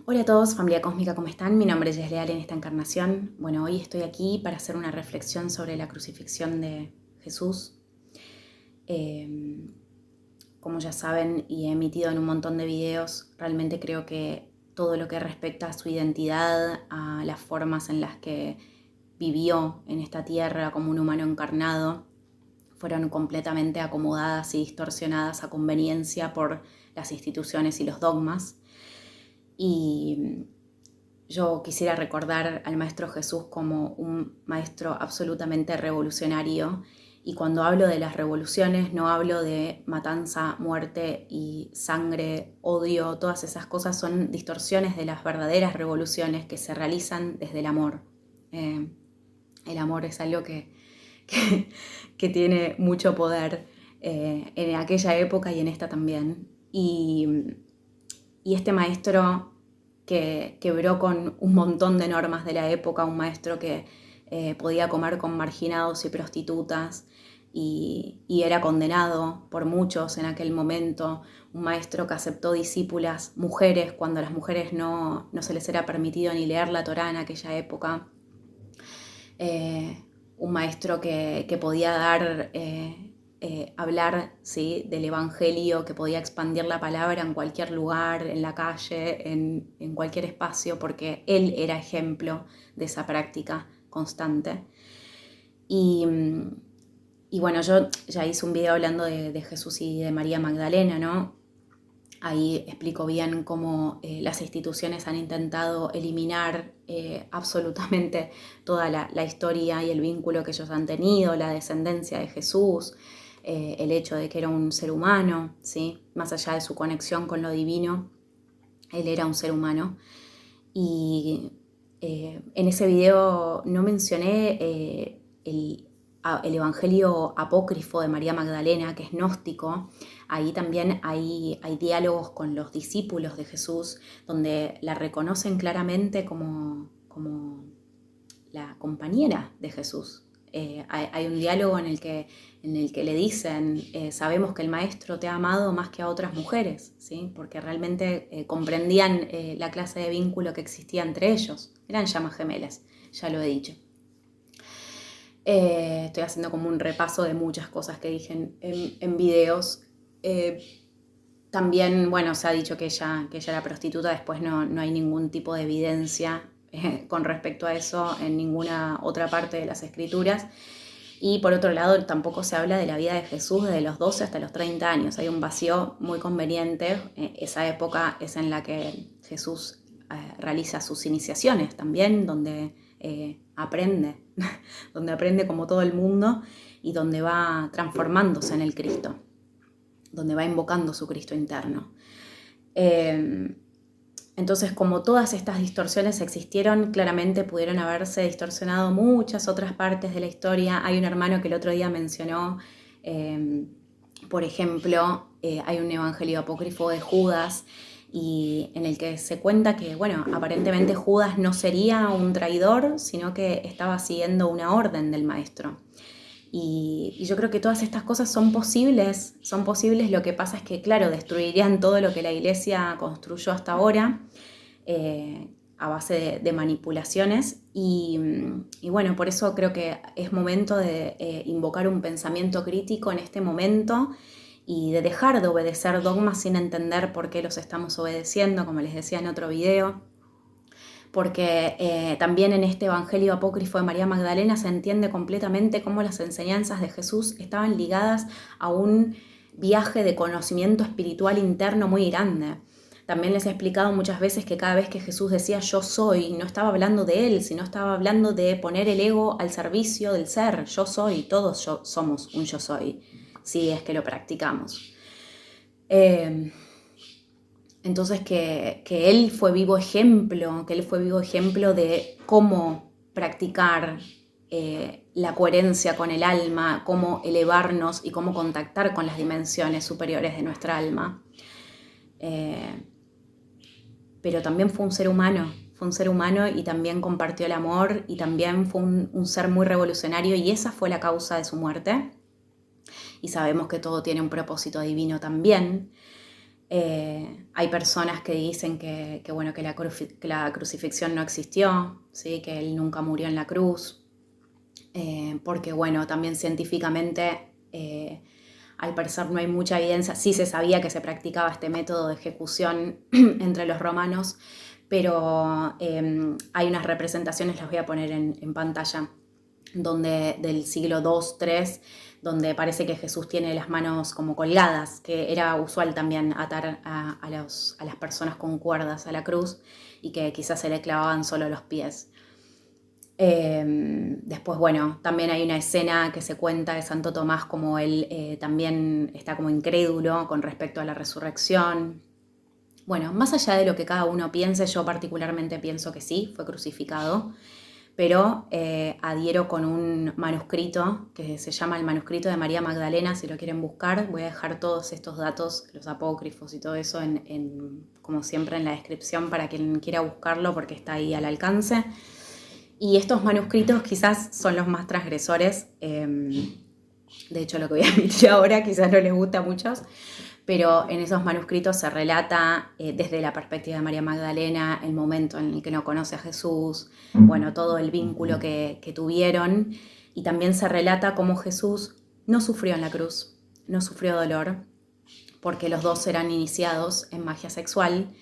Hola a todos, familia cósmica, ¿cómo están? Mi nombre es Jess Leal en esta encarnación. Bueno, hoy estoy aquí para hacer una reflexión sobre la crucifixión de Jesús. Eh, Como ya saben y he emitido en un montón de videos, realmente creo que todo lo que respecta a su identidad, a las formas en las que vivió en esta tierra como un humano encarnado, fueron completamente acomodadas y distorsionadas a conveniencia por las instituciones y los dogmas. Y yo quisiera recordar al Maestro Jesús como un maestro absolutamente revolucionario, y cuando hablo de las revoluciones no hablo de matanza, muerte y sangre, odio. Todas esas cosas son distorsiones de las verdaderas revoluciones que se realizan desde el amor. El amor es algo que, que tiene mucho poder en aquella época y en esta también. Y este maestro que quebró con un montón de normas de la época, un maestro que podía comer con marginados y prostitutas y era condenado por muchos en aquel momento, un maestro que aceptó discípulas mujeres cuando a las mujeres no se les era permitido ni leer la Torá en aquella época, un maestro que podía dar... hablar, ¿sí?, del evangelio, que podía expandir la palabra en cualquier lugar, en la calle, en cualquier espacio, porque él era ejemplo de esa práctica constante. Y, y bueno, yo ya hice un video hablando de Jesús y de María Magdalena, ¿no? Ahí explico bien cómo las instituciones han intentado eliminar absolutamente toda la historia y el vínculo que ellos han tenido, la descendencia de Jesús, el hecho de que era un ser humano, ¿sí? Más allá de su conexión con lo divino, él era un ser humano. Y en ese video no mencioné el evangelio apócrifo de María Magdalena, que es gnóstico. Ahí también hay diálogos con los discípulos de Jesús, donde la reconocen claramente como la compañera de Jesús. Hay un diálogo en el que le dicen, sabemos que el maestro te ha amado más que a otras mujeres, ¿sí? Porque realmente comprendían la clase de vínculo que existía entre ellos. Eran llamas gemelas, ya lo he dicho. Estoy haciendo como un repaso de muchas cosas que dije en videos. También, bueno, se ha dicho que ella era prostituta, después no hay ningún tipo de evidencia con respecto a eso en ninguna otra parte de las escrituras. Y por otro lado, tampoco se habla de la vida de Jesús desde los 12 hasta los 30 años. Hay un vacío muy conveniente. Esa época es en la que Jesús realiza sus iniciaciones también, donde aprende, donde aprende como todo el mundo y donde va transformándose en el Cristo, donde va invocando su Cristo interno. Entonces, como todas estas distorsiones existieron, claramente pudieron haberse distorsionado muchas otras partes de la historia. Hay un hermano que el otro día mencionó, por ejemplo, hay un evangelio apócrifo de Judas, y en el que se cuenta que, bueno, aparentemente Judas no sería un traidor, sino que estaba siguiendo una orden del maestro. Y yo creo que todas estas cosas son posibles, lo que pasa es que, claro, destruirían todo lo que la Iglesia construyó hasta ahora a base de manipulaciones y bueno, por eso creo que es momento de invocar un pensamiento crítico en este momento y de dejar de obedecer dogmas sin entender por qué los estamos obedeciendo, como les decía en otro video. Porque también en este evangelio apócrifo de María Magdalena se entiende completamente cómo las enseñanzas de Jesús estaban ligadas a un viaje de conocimiento espiritual interno muy grande. También les he explicado muchas veces que cada vez que Jesús decía yo soy, no estaba hablando de él, sino estaba hablando de poner el ego al servicio del ser. Yo soy, todos somos un yo soy, si es que lo practicamos. Entonces que él fue vivo ejemplo, de cómo practicar la coherencia con el alma, cómo elevarnos y cómo contactar con las dimensiones superiores de nuestra alma. Pero también fue un ser humano y también compartió el amor y también fue un ser muy revolucionario, y esa fue la causa de su muerte. Y sabemos que todo tiene un propósito divino también. Hay personas que dicen bueno, que la crucifixión no existió, ¿sí? Que él nunca murió en la cruz, porque bueno, también científicamente al parecer no hay mucha evidencia. Sí se sabía que se practicaba este método de ejecución entre los romanos, pero hay unas representaciones, las voy a poner en pantalla, del siglo II, III, donde parece que Jesús tiene las manos como colgadas, que era usual también atar a las personas con cuerdas a la cruz y que quizás se le clavaban solo los pies. Después, bueno, también hay una escena que se cuenta de Santo Tomás como él también está como incrédulo con respecto a la resurrección. Bueno, más allá de lo que cada uno piense, yo particularmente pienso que sí, fue crucificado, pero adhiero con un manuscrito que se llama el manuscrito de María Magdalena, si lo quieren buscar. Voy a dejar todos estos datos, los apócrifos y todo eso, como siempre en la descripción para quien quiera buscarlo, porque está ahí al alcance. Y estos manuscritos quizás son los más transgresores. De hecho, lo que voy a emitir ahora quizás no les gusta a muchos, pero en esos manuscritos se relata desde la perspectiva de María Magdalena el momento en el que no conoce a Jesús, bueno, todo el vínculo que tuvieron, y también se relata cómo Jesús no sufrió en la cruz, no sufrió dolor, porque los dos eran iniciados en magia sexual.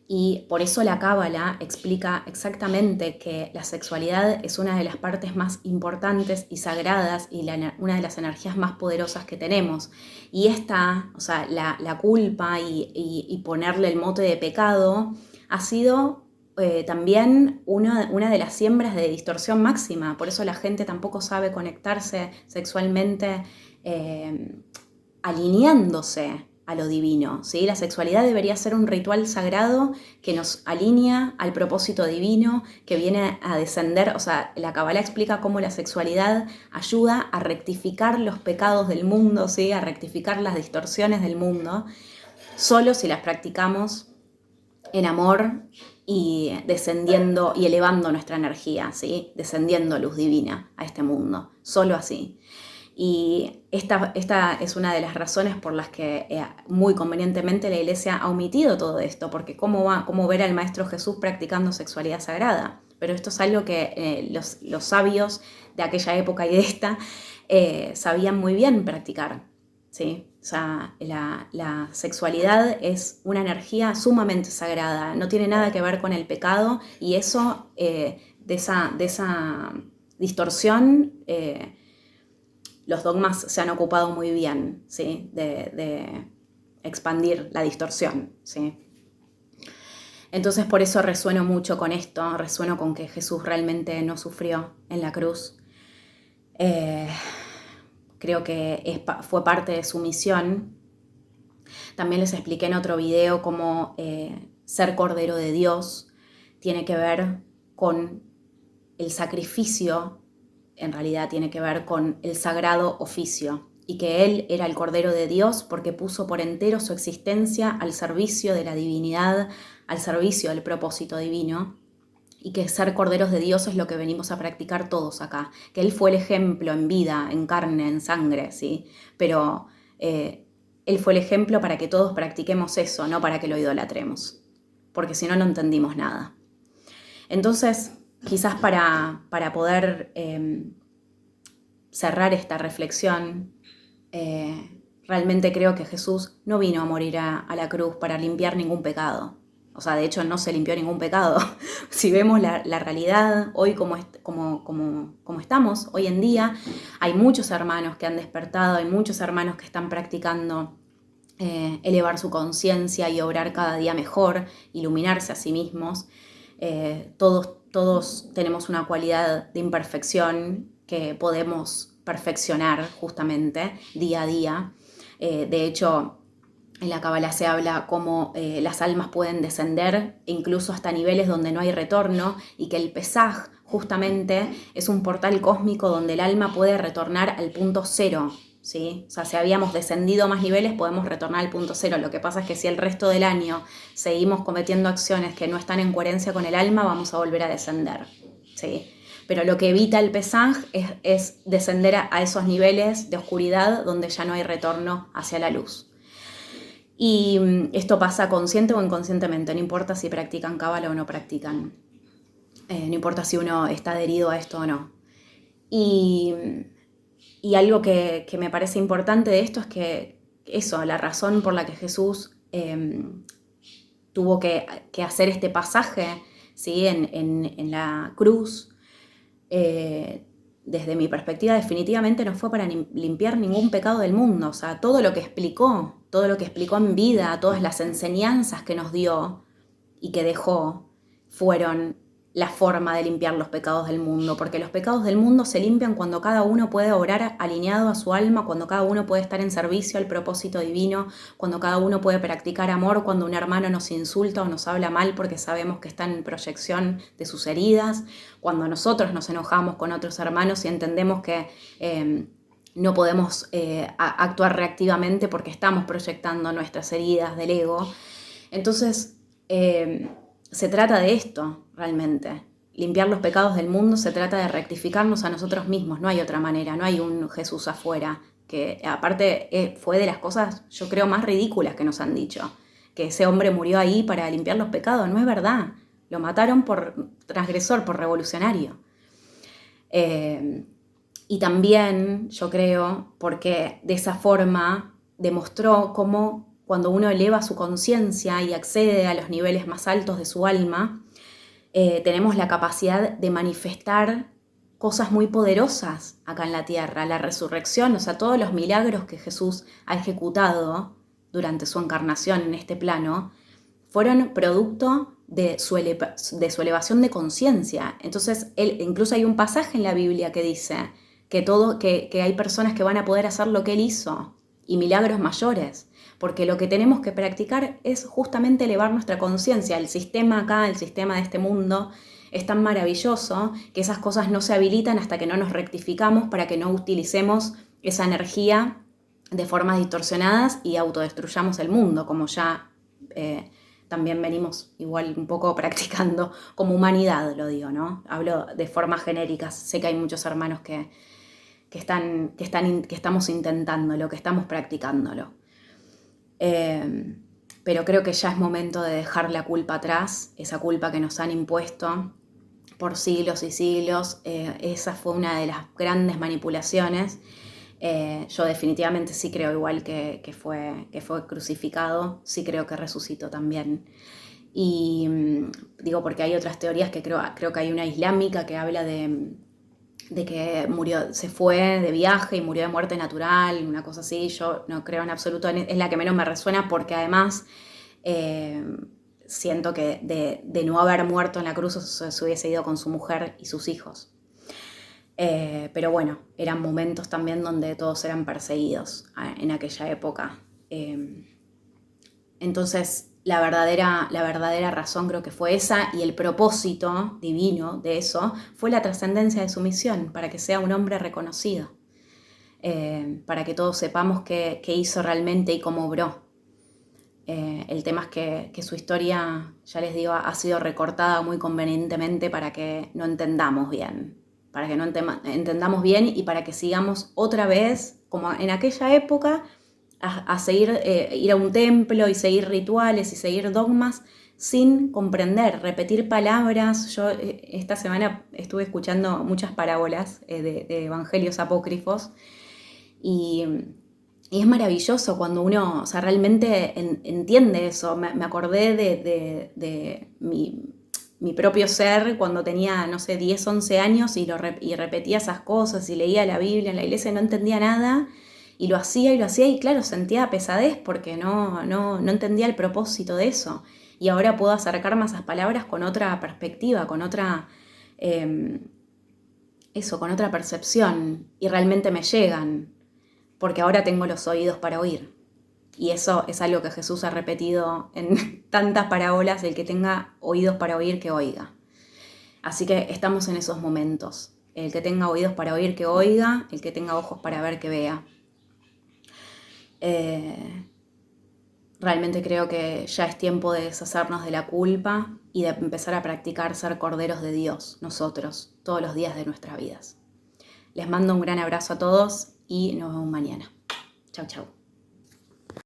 Y por eso la Cábala explica exactamente que la sexualidad es una de las partes más importantes y sagradas y una de las energías más poderosas que tenemos. Y esta, o sea, la culpa y ponerle el mote de pecado ha sido también una de las siembras de distorsión máxima. Por eso la gente tampoco sabe conectarse sexualmente alineándose a lo divino, ¿sí? La sexualidad debería ser un ritual sagrado que nos alinea al propósito divino, que viene a descender. O sea, la Cábala explica cómo la sexualidad ayuda a rectificar los pecados del mundo, ¿sí? A rectificar las distorsiones del mundo, solo si las practicamos en amor y descendiendo y elevando nuestra energía, ¿sí? Descendiendo luz divina a este mundo, solo así. Y esta es una de las razones por las que muy convenientemente la Iglesia ha omitido todo esto, porque cómo ver al Maestro Jesús practicando sexualidad sagrada. Pero esto es algo que los sabios de aquella época y de esta sabían muy bien practicar, ¿sí? O sea, la sexualidad es una energía sumamente sagrada, no tiene nada que ver con el pecado, y eso, de esa distorsión, los dogmas se han ocupado muy bien, ¿sí? de expandir la distorsión, ¿sí? Entonces por eso resueno mucho con esto, resueno con que Jesús realmente no sufrió en la cruz. Creo que fue parte de su misión. También les expliqué en otro video cómo ser Cordero de Dios tiene que ver con el sacrificio. En realidad tiene que ver con el sagrado oficio, y que Él era el Cordero de Dios porque puso por entero su existencia al servicio de la divinidad, al servicio del propósito divino, y que ser corderos de Dios es lo que venimos a practicar todos acá, que Él fue el ejemplo en vida, en carne, en sangre, ¿sí? Pero Él fue el ejemplo para que todos practiquemos eso, no para que lo idolatremos, porque si no, no entendimos nada. Entonces, quizás para poder cerrar esta reflexión, realmente creo que Jesús no vino a morir a la cruz para limpiar ningún pecado. O sea, de hecho no se limpió ningún pecado. Si vemos la realidad hoy como estamos, hoy en día, hay muchos hermanos que han despertado, hay muchos hermanos que están practicando elevar su conciencia y obrar cada día mejor, iluminarse a sí mismos. Todos tenemos una cualidad de imperfección que podemos perfeccionar justamente día a día. De hecho, en la Cábala se habla cómo las almas pueden descender incluso hasta niveles donde no hay retorno, y que el Pesaj justamente es un portal cósmico donde el alma puede retornar al punto cero, ¿sí? O sea, si habíamos descendido más niveles podemos retornar al punto cero. Lo que pasa es que si el resto del año seguimos cometiendo acciones que no están en coherencia con el alma, vamos a volver a descender, ¿sí? Pero lo que evita el Pesaj es descender a esos niveles de oscuridad donde ya no hay retorno hacia la luz. Y esto pasa consciente o inconscientemente, no importa si practican cábala o no practican, no importa si uno está adherido a esto o no. Y algo que me parece importante de esto es que eso, la razón por la que Jesús tuvo que hacer este pasaje, ¿sí? en la cruz, desde mi perspectiva definitivamente no fue para limpiar ningún pecado del mundo. O sea, todo lo que explicó en vida, todas las enseñanzas que nos dio y que dejó, fueron la forma de limpiar los pecados del mundo, porque los pecados del mundo se limpian cuando cada uno puede obrar alineado a su alma, cuando cada uno puede estar en servicio al propósito divino, cuando cada uno puede practicar amor, cuando un hermano nos insulta o nos habla mal porque sabemos que está en proyección de sus heridas, cuando nosotros nos enojamos con otros hermanos y entendemos que no podemos actuar reactivamente porque estamos proyectando nuestras heridas del ego. Entonces, se trata de esto, realmente. Limpiar los pecados del mundo se trata de rectificarnos a nosotros mismos, no hay otra manera, no hay un Jesús afuera, que aparte fue de las cosas, yo creo, más ridículas que nos han dicho, que ese hombre murió ahí para limpiar los pecados, no es verdad, lo mataron por transgresor, por revolucionario. Y también, yo creo, porque de esa forma demostró cómo cuando uno eleva su conciencia y accede a los niveles más altos de su alma, tenemos la capacidad de manifestar cosas muy poderosas acá en la tierra. La resurrección, o sea, todos los milagros que Jesús ha ejecutado durante su encarnación en este plano, fueron producto de su elevación de conciencia. Entonces, incluso hay un pasaje en la Biblia que dice que hay personas que van a poder hacer lo que él hizo y milagros mayores, porque lo que tenemos que practicar es justamente elevar nuestra conciencia. El sistema acá, el sistema de este mundo, es tan maravilloso que esas cosas no se habilitan hasta que no nos rectificamos para que no utilicemos esa energía de formas distorsionadas y autodestruyamos el mundo, como ya también venimos igual un poco practicando como humanidad, lo digo, ¿no? Hablo de formas genéricas. Sé que hay muchos hermanos que estamos intentándolo, que estamos practicándolo. Pero creo que ya es momento de dejar la culpa atrás, esa culpa que nos han impuesto por siglos y siglos. Esa fue una de las grandes manipulaciones. Yo definitivamente sí creo igual que fue crucificado, sí creo que resucitó también. Y digo porque hay otras teorías que creo que hay una islámica que habla de que murió, se fue de viaje y murió de muerte natural, una cosa así. Yo no creo en absoluto, es la que menos me resuena, porque además siento que de no haber muerto en la cruz se hubiese ido con su mujer y sus hijos. Pero bueno, eran momentos también donde todos eran perseguidos en aquella época. Entonces, la verdadera razón creo que fue esa, y el propósito divino de eso fue la trascendencia de su misión, para que sea un hombre reconocido, para que todos sepamos qué hizo realmente y cómo obró. El tema es que su historia, ya les digo, ha sido recortada muy convenientemente para que no entendamos bien, entendamos bien y para que sigamos otra vez, como en aquella época, a seguir, ir a un templo y seguir rituales y seguir dogmas sin comprender, repetir palabras. Yo esta semana estuve escuchando muchas parábolas de evangelios apócrifos y es maravilloso cuando uno, o sea, realmente entiende eso. Me acordé de mi propio ser cuando tenía, no sé, 10, 11 años y repetía esas cosas y leía la Biblia en la iglesia y no entendía nada. Y lo hacía y claro, sentía pesadez porque no entendía el propósito de eso. Y ahora puedo acercarme a esas palabras con otra perspectiva, con otra percepción, y realmente me llegan, porque ahora tengo los oídos para oír. Y eso es algo que Jesús ha repetido en tantas parábolas: el que tenga oídos para oír, que oiga. Así que estamos en esos momentos. El que tenga oídos para oír, que oiga; el que tenga ojos para ver, que vea. Realmente creo que ya es tiempo de deshacernos de la culpa y de empezar a practicar ser corderos de Dios, nosotros, todos los días de nuestras vidas. Les mando un gran abrazo a todos y nos vemos mañana. Chau, chau.